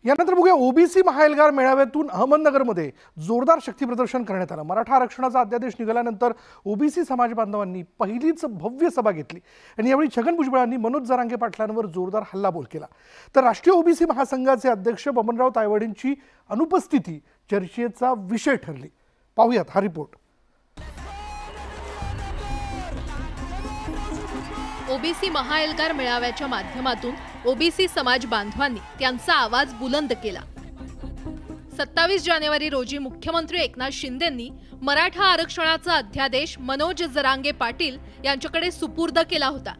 यानंतर बघूया ओबीसी महाएल्गार मेळाव्यातून अहमदनगरमध्ये जोरदार शक्ती प्रदर्शन करण्यात आलं। मराठा आरक्षणाचा अध्यादेश निघाल्यानंतर ओबीसी समाज बांधवांनी पहिलीच भव्य सभा घेतली आणि यावेळी छगन भुजबळांनी मनोज जरांगे पाटलांवर जोरदार हल्लाबोल केला। तर राष्ट्रीय ओबीसी महासंघाचे अध्यक्ष बबनराव तायवाडेंची अनुपस्थिती चर्चेचा विषय ठरली। पाहूयात हा रिपोर्ट। ओबीसी महाएल्गार मेळाव्याच्या माध्यमातून ओबीसी समाज बांधवांनी त्यांचा आवाज बुलंद केला। 27 जानेवारी रोजी मुख्यमंत्री एकनाथ शिंदेंनी मराठा आरक्षणाचा अध्यादेश मनोज जरांगे पाटील यांच्याकडे सुपूर्द केला होता।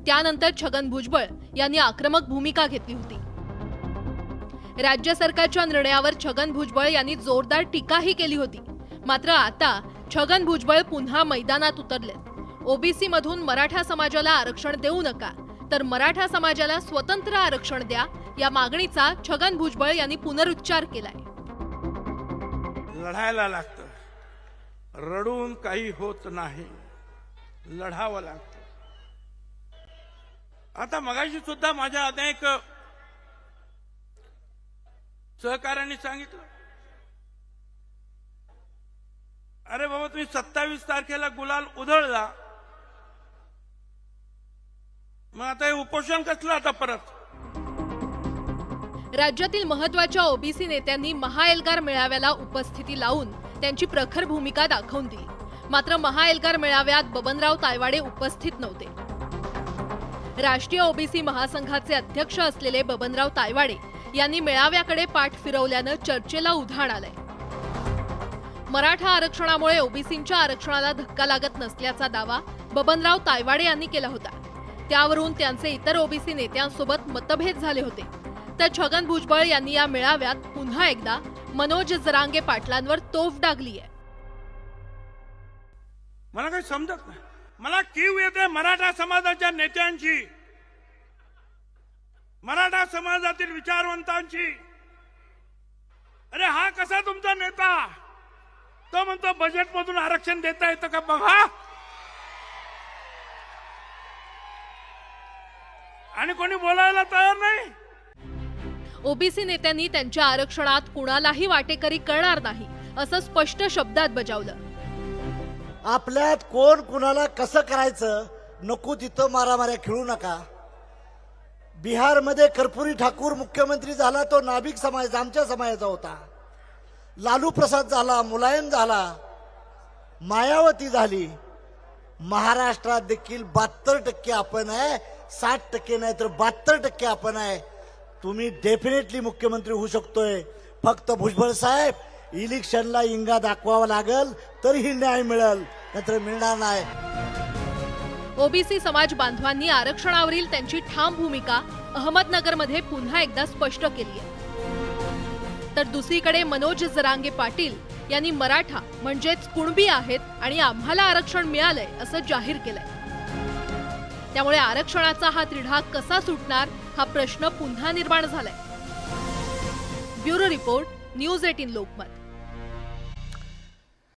त्यानंतर छगन भुजबळ यांनी आक्रमक भूमिका घेतली होती। राज्य सरकारच्या निर्णयावर छगन भुजबळ यांनी जोरदार टीकाही केली होती। मात्र आता छगन भुजबळ पुन्हा मैदानात उतरलेत। ओबीसी मधून मराठा समाजाला आरक्षण देऊ नका, तर मराठा समाजाला स्वतंत्र आरक्षण द्या या मागणीचा छगन भुजबळ यांनी पुनरुच्चार केलाय। लढायला लागतं, रडून काही होत नाही, लढावं लागतं। आता मगाशी सुद्धा माझ्या अनेक सहकार्यांनी सांगितलं, अरे बाबा तुम्ही 27 तारखेला गुलाल उधळला, मग आता हे उपोषण कसलं आता परत? राज्यातील महत्त्वाच्या ओबीसी नेत्यांनी महाएल्गार मेळाव्याला उपस्थिती लावून त्यांची प्रखर भूमिका दाखवून दिली। मात्र महाएल्गार मेळाव्यात बबनराव तायवाडे उपस्थित नव्हते। राष्ट्रीय ओबीसी महासंघाचे अध्यक्ष असलेले बबनराव तायवाडे यांनी मेळाव्याकडे पाठ फिरवल्यानं चर्चेला उधाण आलंय। मराठा आरक्षणामुळे ओबीसींच्या आरक्षणाला धक्का लागत नसल्याचा दावा बबनराव तायवाडे यांनी केला होता। त्यावरून त्यांचे इतर ओबीसी नेत्यांसोबत मतभेद झाले होते। तर छगन भुजबळ यांनी या मेळाव्यात पुन्हा एकदा मनोज जरांगे पाटलांवर तोफ डागली आहे। मला काही समजत नाही, मला कीव येते मराठा समाजाच्या नेत्यांची, मराठा समाजातील विचारवंतांची। अरे हा कसा तुमचा नेता? तो म्हणतो बजेटमधून आरक्षण देता येतं का बघा, आणि कोणी बोलायला तयार नाही। ओबीसी नेत्यांनी त्यांच्या आरक्षणात कुणालाही वाटेकरी करणार नाही असं स्पष्ट शब्दात बजावलं। आपल्यात कोण कुणाला कसं करायचं नको तिथं मारामाऱ्या खेळू नका। बिहारमध्ये कर्पूरी ठाकूर मुख्यमंत्री झाला, तो नाभिक समाज आमच्या समाजाचा होता। लालू प्रसाद झाला, मुलायम झाला, मायावती झाली। महाराष्ट्रात देखील 72% आपण आहे, 60% नाही तर 72% आपण आहे। तुम्ही डेफिनेटली मुख्यमंत्री होऊ शकतोय। फक्त भुजबळ साहेब इलेक्शनला इंगा दाखवावा लागल तरीही न्याय मिळेल, नाहीतर मिळणार नाही। ओबीसी समाज बांधवांनी आरक्षणावरील त्यांची ठाम भूमिका अहमदनगरमध्ये पुन्हा एकदा स्पष्ट केली आहे। तर दुसरीकडे मनोज जरांगे पाटील यांनी मराठा म्हणजेच कुणबी आहेत आणि आम्हाला आरक्षण मिळालंय असं जाहीर केलंय। त्यामुळे आरक्षणाचा हा तिढा कसा सुटणार हा प्रश्न पुन्हा निर्माण झालाय। Bureau report, news 18 Lokmat.